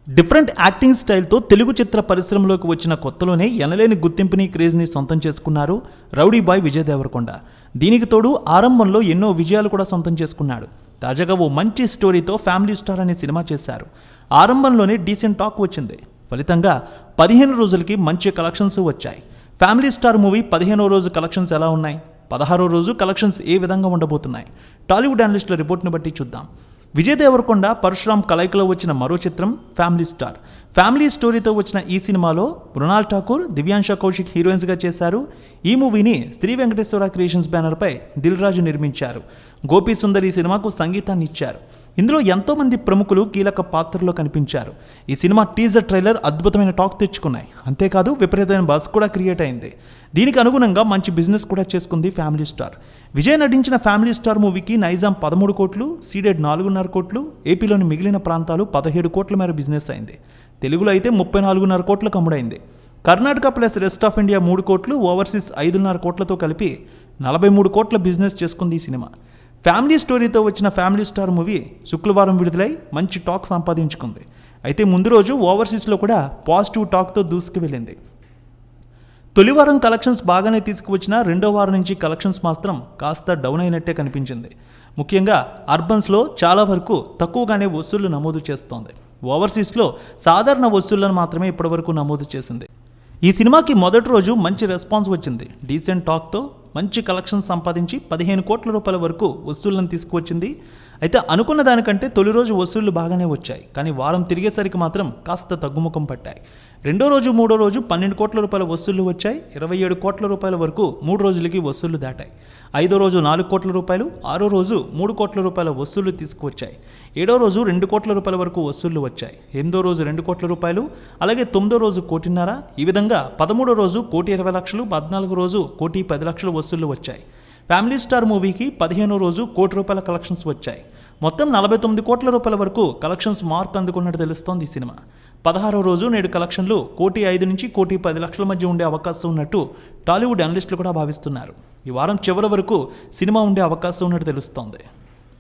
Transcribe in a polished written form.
Different acting స్టైల్తో Telugu చిత్ర పరిశ్రమలోకి వచ్చిన కొత్తలోనే ఎనలేని గుర్తింపుని క్రేజ్ని సొంతం చేసుకున్నారు రౌడీ బాయ్ విజయ్ దేవరకొండ. దీనికి తోడు ఆరంభంలో ఎన్నో విజయాలు కూడా సొంతం చేసుకున్నాడు. తాజాగా ఓ మంచి స్టోరీతో ఫ్యామిలీ స్టార్ అనే సినిమా చేశారు. ఆరంభంలోనే డీసెంట్ టాక్ వచ్చింది. ఫలితంగా 15 రోజులకి మంచి కలెక్షన్స్ వచ్చాయి. ఫ్యామిలీ స్టార్ మూవీ 15వ రోజు కలెక్షన్స్ ఎలా ఉన్నాయి, 16వ రోజు కలెక్షన్స్ ఏ విధంగా ఉండబోతున్నాయి, టాలీవుడ్ అనలిస్టుల రిపోర్ట్ని బట్టి చూద్దాం. విజయ్ దేవరకొండ పరశురామ్ కలయికలో వచ్చిన మరో చిత్రం ఫ్యామిలీ స్టార్. ఫ్యామిలీ స్టోరీతో వచ్చిన ఈ సినిమాలో మృణాల్ ఠాకూర్, దివ్యాంశ కౌశిక్ హీరోయిన్స్గా చేశారు. ఈ మూవీని శ్రీ వెంకటేశ్వర క్రియేషన్స్ బ్యానర్పై దిల్ రాజు నిర్మించారు. గోపీ సుందర్ ఈ సినిమాకు సంగీతాన్ని ఇచ్చారు. ఇందులో ఎంతోమంది ప్రముఖులు కీలక పాత్రలో కనిపించారు. ఈ సినిమా టీజర్ ట్రైలర్ అద్భుతమైన టాక్ తెచ్చుకున్నాయి. అంతేకాదు విపరీతమైన బజ్ కూడా క్రియేట్ అయింది. దీనికి అనుగుణంగా మంచి బిజినెస్ కూడా చేసుకుంది ఫ్యామిలీ స్టార్. విజయ్ నటించిన ఫ్యామిలీ స్టార్ మూవీకి నైజాం 13 కోట్లు, సీడెడ్ 4.5 కోట్లు, ఏపీలోని మిగిలిన ప్రాంతాలు 17 కోట్ల మేర బిజినెస్ అయింది. తెలుగులో అయితే 34.5 కోట్లకు అమ్ముడైంది. Karnataka plus rest of India 3 కోట్లు, ఓవర్సీస్ 5.5 కోట్లతో కలిపి 43 కోట్ల బిజినెస్ చేసుకుంది ఈ సినిమా. ఫ్యామిలీ స్టోరీతో వచ్చిన ఫ్యామిలీ స్టార్ మూవీ శుక్రవారం విడుదలై మంచి టాక్ సంపాదించుకుంది. అయితే ముందు రోజు ఓవర్సీస్లో కూడా పాజిటివ్ టాక్తో దూసుకు వెళ్ళింది. తొలి వారం కలెక్షన్స్ బాగానే తీసుకువచ్చినా రెండో వారం నుంచి కలెక్షన్స్ మాత్రం కాస్త డౌన్ అయినట్టే కనిపించింది. ముఖ్యంగా అర్బన్స్లో చాలా వరకు తక్కువగానే వసూళ్లు నమోదు చేస్తోంది. ఓవర్సీస్లో సాధారణ వసూళ్లను మాత్రమే ఇప్పటివరకు నమోదు చేసింది. ఈ సినిమాకి మొదటి రోజు మంచి రెస్పాన్స్ వచ్చింది. డీసెంట్ టాక్తో మంచి కలెక్షన్ సంపాదించి 15 కోట్ల రూపాయల వరకు వసూళ్లను తీసుకువచ్చింది. అయితే అనుకున్న దానికంటే తొలి రోజు వసూళ్లు బాగానే వచ్చాయి. కానీ వారం తిరిగేసరికి మాత్రం కాస్త తగ్గుముఖం పట్టాయి. రెండో రోజు, మూడో రోజు 12 కోట్ల రూపాయల వసూళ్లు వచ్చాయి. 27 కోట్ల రూపాయల వరకు 3 రోజులకి వసూళ్లు దాటాయి. ఐదో రోజు 4 కోట్ల రూపాయలు, ఆరో రోజు 3 కోట్ల రూపాయల వసూళ్లు తీసుకువచ్చాయి. ఏడో రోజు 2 కోట్ల రూపాయల వరకు వసూళ్లు వచ్చాయి. 8దో రోజు 2 కోట్ల రూపాయలు, అలాగే 9దో రోజు 1.5 కోటి. ఈ విధంగా 13వ రోజు 1,20,00,000, 14వ రోజు 1,10,00,000 వసూళ్లు వచ్చాయి. ఫ్యామిలీ స్టార్ మూవీకి 15వ రోజు 1 కోటి రూపాయల కలెక్షన్స్ వచ్చాయి. మొత్తం 49 కోట్ల రూపాయల వరకు కలెక్షన్స్ మార్క్ అందుకున్నట్టు తెలుస్తోంది ఈ సినిమా. 16వ రోజు నేడు కలెక్షన్లు 1,05,00,000 నుంచి 1,10,00,000 మధ్య ఉండే అవకాశం ఉన్నట్టు టాలీవుడ్ అనలిస్టులు కూడా భావిస్తున్నారు. ఈ వారం చివరి వరకు సినిమా ఉండే అవకాశం ఉన్నట్టు తెలుస్తోంది.